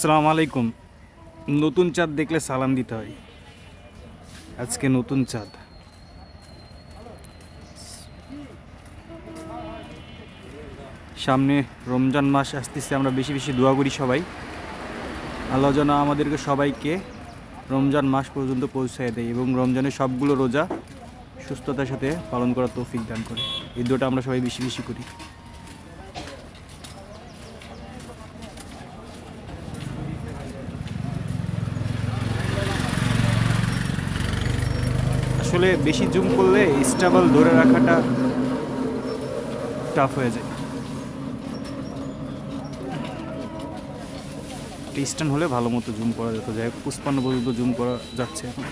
আসসালামু আলাইকুম। নতুন চাঁদ দেখলে সালাম দিতে হয়। আজকে নতুন চাঁদ। সামনে রমজান মাস আসতেছে, আমরা বেশি বেশি দোয়া করি সবাই। আল্লাহ যেন আমাদেরকে সবাইকে রমজান মাস পর্যন্ত পৌঁছায় দেয় এবং রমজানের সবগুলো রোজা সুস্থতার সাথে পালন করার তৌফিক দান করে। এই দোয়াটা আমরা সবাই বেশি বেশি করি। আসলে বেশি জুম করলে স্টেবল ধরে রাখাটা টাফ হয়ে যায়। স্ট্যান্ড হলে ভালো মতো জুম করা যেত। যাই হোক, 55 পর্যন্ত জুম করা যাচ্ছে এখন।